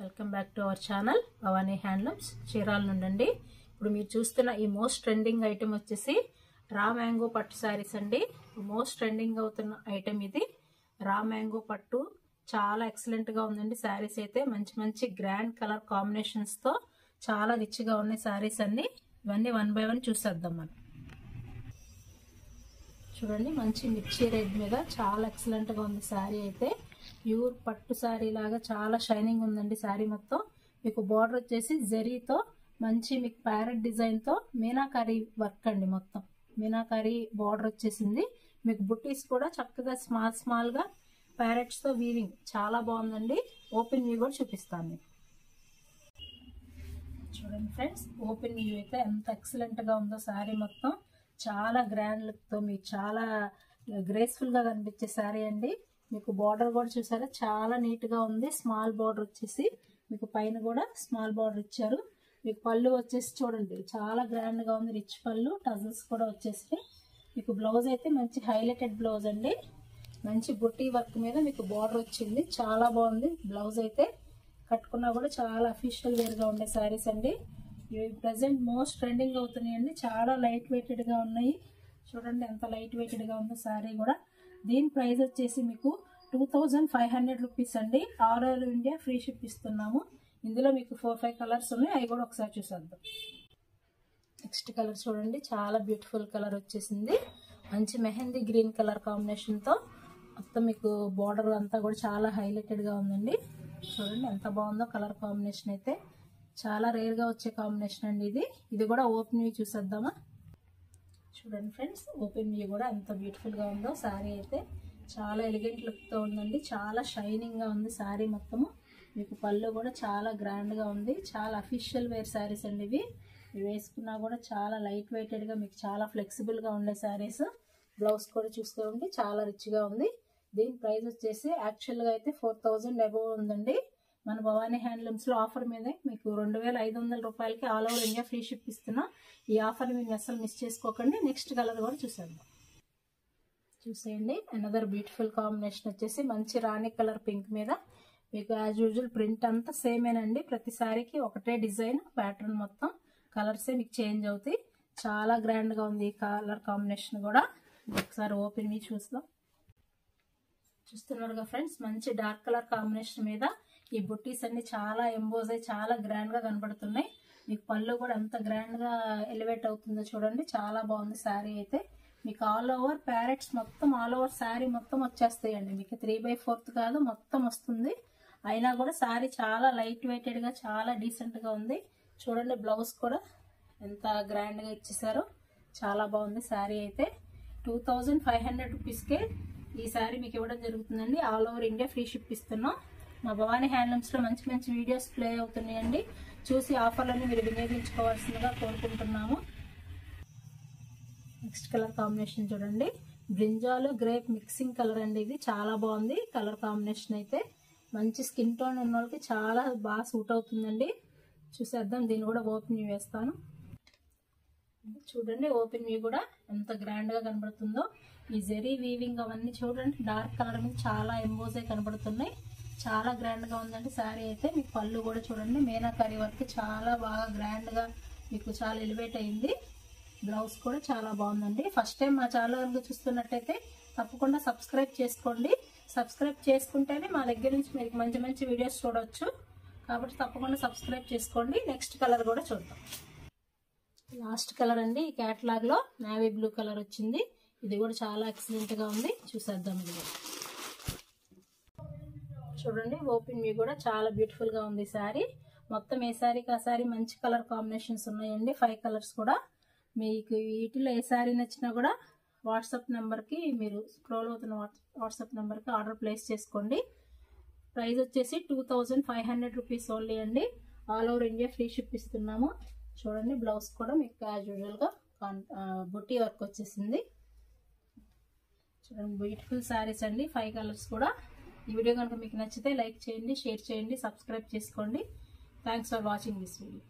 Welcome back to our channel Bhavani handlooms Chirala నుండి. ఇప్పుడు మీరు చూస్తున్న ఈ మోస్ట్ ట్రెండింగ్ ఐటమ్ వచ్చేసి రా మ్యాంగో పట్టు శారీస్ అండి. మోస్ట్ ట్రెండింగ్ అవుతున్న ఐటమ్ ఇది. రా మ్యాంగో పట్టు చాలా ఎక్సలెంట్ గా ఉందండి. శారీస్ అయితే మంచి మంచి గ్రాండ్ కలర్ కాంబినేషన్స్ తో చాలా రిచ్ గా ఉన్నాయి శారీస్ అన్ని. ఇవన్నీ 1 by 1 చూసేద్దాం మనం. చూడండి, మంచి మిర్చి రెడ్ మీద చాలా ఎక్సలెంట్ గా ఉంది శారీ అయితే. ప్యూర్ పట్టు శారీ లాగా చాలా షైనింగ్ ఉందండి శారీ మొత్తం. మీకు బార్డర్ వచ్చేసి జరీతో మంచి మీకు ప్యారెట్ డిజైన్ తో మీనాకారీ వర్క్ అండి. మొత్తం మీనాకారీ బార్డర్ వచ్చేసింది. మీకు బుట్టీస్ కూడా చక్కగా స్మాల్ స్మాల్ గా ప్యారెట్స్ తో వీవింగ్ చాలా బాగుందండి. ఓపెన్ వ్యూ కూడా చూపిస్తాను మీకు. చూడండి ఫ్రెండ్స్, ఓపెన్ వ్యూ అయితే ఎంత ఎక్సలెంట్ గా ఉందో శారీ మొత్తం. చాలా గ్రాండ్ లుక్ తో మీకు చాలా గ్రేస్ఫుల్ గా కనిపించే శారీ అండి. మీకు బార్డర్ కూడా చూసారా చాలా నీట్ గా ఉంది. స్మాల్ బార్డర్ వచ్చేసి మీకు పైన కూడా స్మాల్ బార్డర్ ఇచ్చారు. మీకు పళ్ళు వచ్చేసి చూడండి చాలా గ్రాండ్ గా ఉంది. రిచ్ పళ్ళు, టజల్స్ కూడా వచ్చేసి. మీకు బ్లౌజ్ అయితే మంచి హైలైటెడ్ బ్లౌజ్ అండి. మంచి బుట్టి వర్క్ మీద మీకు బార్డర్ వచ్చింది. చాలా బాగుంది బ్లౌజ్ అయితే. కట్టుకున్నా కూడా చాలా అఫీషియల్ వేర్ గా ఉండే శారీస్ అండి. ఇవి ప్రెసెంట్ మోస్ట్ ట్రెండింగ్ అవుతున్నాయండి. చాలా లైట్ వెయిటెడ్ గా ఉన్నాయి. చూడండి ఎంత లైట్ వెయిటెడ్ గా ఉందో శారీ కూడా. దీని ప్రైస్ వచ్చేసి మీకు 2500 రూపీస్ అండి. All over India free ship ఇస్తున్నాము. ఇందులో మీకు 4-5 కలర్స్ ఉన్నాయి. అవి కూడా ఒకసారి చూసేద్దాం. నెక్స్ట్ కలర్ చూడండి, చాలా బ్యూటిఫుల్ కలర్ వచ్చేసింది. మంచి మెహందీ గ్రీన్ కలర్ కాంబినేషన్ తో మొత్తం మీకు బార్డర్ అంతా కూడా చాలా హైలైటెడ్ గా ఉందండి. చూడండి ఎంత బాగుందో కలర్ కాంబినేషన్ అయితే. చాలా రేర్ గా వచ్చే కాంబినేషన్ అండి ఇది. ఇది కూడా ఓపెన్ వ్యూ చూసేద్దామా. చూడండి ఫ్రెండ్స్, ఓపెన్ వ్యూ కూడా ఎంత బ్యూటిఫుల్ గా ఉందో. శారీ అయితే చాలా ఎలిగెంట్ లుక్ తో ఉందండి. చాలా షైనింగ్ గా ఉంది శారీ మొత్తము. మీకు పళ్ళు కూడా చాలా గ్రాండ్ గా ఉంది. చాలా అఫీషియల్ వేర్ శారీస్ అండి ఇవి. ఇవి వేసుకున్నా కూడా చాలా లైట్ వెయిటెడ్ గా మీకు చాలా ఫ్లెక్సిబుల్ గా ఉండే శారీస్. బ్లౌజ్ కూడా చూసుకోండి చాలా రిచ్ గా ఉంది. దీని ప్రైస్ వచ్చేసి యాక్చువల్ గా అయితే 4000 అబోవ్ ఉందండి. మన భవానీ హ్యాండ్లూమ్స్ లో ఆఫర్ మీద మీకు 2500 రూపాయలకి all over India free ship ఇస్తున్నా. ఈ ఆఫర్ మీరు అసలు మిస్ చేసుకోకండి. నెక్స్ట్ కలర్ కూడా చూసేద్దాం. చూసేయండి, అనదర్ బ్యూటిఫుల్ కాంబినేషన్ వచ్చేసి మంచి రాణి కలర్ పింక్ మీద మీకు యాజ్ యూజువల్ ప్రింట్ అంతా సేమేనండి. ప్రతి సారీకి ఒకటే డిజైన్ ప్యాటర్న్, మొత్తం కలర్సే మీకు చేంజ్ అవుతాయి. చాలా గ్రాండ్ గా ఉంది ఈ కలర్ కాంబినేషన్ కూడా. ఒకసారి ఓపెన్ మీ చూద్దాం. చూస్తున్నారుగా ఫ్రెండ్స్, మంచి డార్క్ కలర్ కాంబినేషన్ మీద ఈ బుట్టీస్ అన్ని చాలా ఎంబోజ్ అయ్యి చాలా గ్రాండ్ గా కనబడుతున్నాయి. మీకు పళ్ళు కూడా ఎంత గ్రాండ్ గా ఎలివేట్ అవుతుందో చూడండి. చాలా బాగుంది శారీ అయితే. మీకు ఆల్ ఓవర్ ప్యారెట్స్ మొత్తం ఆల్ ఓవర్ శారీ మొత్తం వచ్చేస్తాయండి. మీకు 3/4 కాదు మొత్తం వస్తుంది. అయినా కూడా శారీ చాలా లైట్ వెయిటెడ్ గా చాలా డీసెంట్ గా ఉంది. చూడండి బ్లౌజ్ కూడా ఎంత గ్రాండ్ గా ఇచ్చేసారో. చాలా బాగుంది శారీ అయితే. 2500 రూపీస్కే ఈ శారీ మీకు ఇవ్వడం జరుగుతుందండి. All over India free ship ఇస్తున్నాం. మా భవానీ హ్యాండ్లూమ్స్ లో మంచి మంచి వీడియోస్ ప్లే అవుతున్నాయండి. చూసి ఆఫర్లన్నీ మీరు వినియోగించుకోవాల్సిందిగా కోరుకుంటున్నాము. నెక్స్ట్ కలర్ కాంబినేషన్ చూడండి, బ్రింజాలు గ్రేప్ మిక్సింగ్ కలర్ అండి. ఇది చాలా బాగుంది కలర్ కాంబినేషన్ అయితే. మంచి స్కిన్ టోన్ ఉన్న వాళ్ళకి చాలా బాగా సూట్ అవుతుందండి. చూసేద్దాం. దీన్ని కూడా ఓపెన్ వ్యూ వేస్తాను. చూడండి ఓపెన్ వ్యూ కూడా ఎంత గ్రాండ్ గా కనబడుతుందో. ఈ జెరీ వీవింగ్ అవన్నీ చూడండి డార్క్ కలర్ మీద చాలా ఎంబోజ్ అయి కనబడుతున్నాయి. చాలా గ్రాండ్ గా ఉందండి శారీ అయితే. మీకు పళ్ళు కూడా చూడండి మీనాకారీ వర్క్ చాలా బాగా గ్రాండ్ గా మీకు చాలా ఎలివేట్ అయింది. బ్లౌజ్ కూడా చాలా బాగుందండి. ఫస్ట్ టైం మా ఛానల్ చూస్తున్నట్టయితే తప్పకుండా సబ్స్క్రైబ్ చేసుకోండి. సబ్స్క్రైబ్ చేసుకుంటేనే మా దగ్గర నుంచి మీకు మంచి మంచి వీడియోస్ చూడవచ్చు. కాబట్టి తప్పకుండా సబ్స్క్రైబ్ చేసుకోండి. నెక్స్ట్ కలర్ కూడా చూద్దాం. లాస్ట్ కలర్ అండి. ఈ క్యాటలాగ్ లో నేవీ బ్లూ కలర్ వచ్చింది. ఇది కూడా చాలా ఎక్సలెంట్ గా ఉంది. చూసేద్దాం. ఇది చూడండి ఓపెన్ వ్యూ కూడా చాలా బ్యూటిఫుల్ గా ఉంది శారీ మొత్తం. ఏ శారీకి ఆ శారీ మంచి కలర్ కాంబినేషన్స్ ఉన్నాయండి. 5 కలర్స్ కూడా. మీకు వీటిలో ఏ శారీ నచ్చినా కూడా వాట్సాప్ నెంబర్కి మీరు స్క్రోల్ అవుతున్న వాట్సాప్ నెంబర్కి ఆర్డర్ ప్లేస్ చేసుకోండి. ప్రైస్ వచ్చేసి 2500 రూపీస్ ఓన్లీ అండి. All over India free ship ఇస్తున్నాము. చూడండి బ్లౌజ్ కూడా మీకు యాజ్ యూజువల్ గా బుట్టి వర్క్ వచ్చేసింది. చూడండి బ్యూటిఫుల్ శారీస్ అండి. 5 కలర్స్ కూడా. ఈ వీడియో కనుక మీకు నచ్చితే లైక్ చేయండి, షేర్ చేయండి, సబ్స్క్రైబ్ చేసుకోండి. Thanks for watching this video.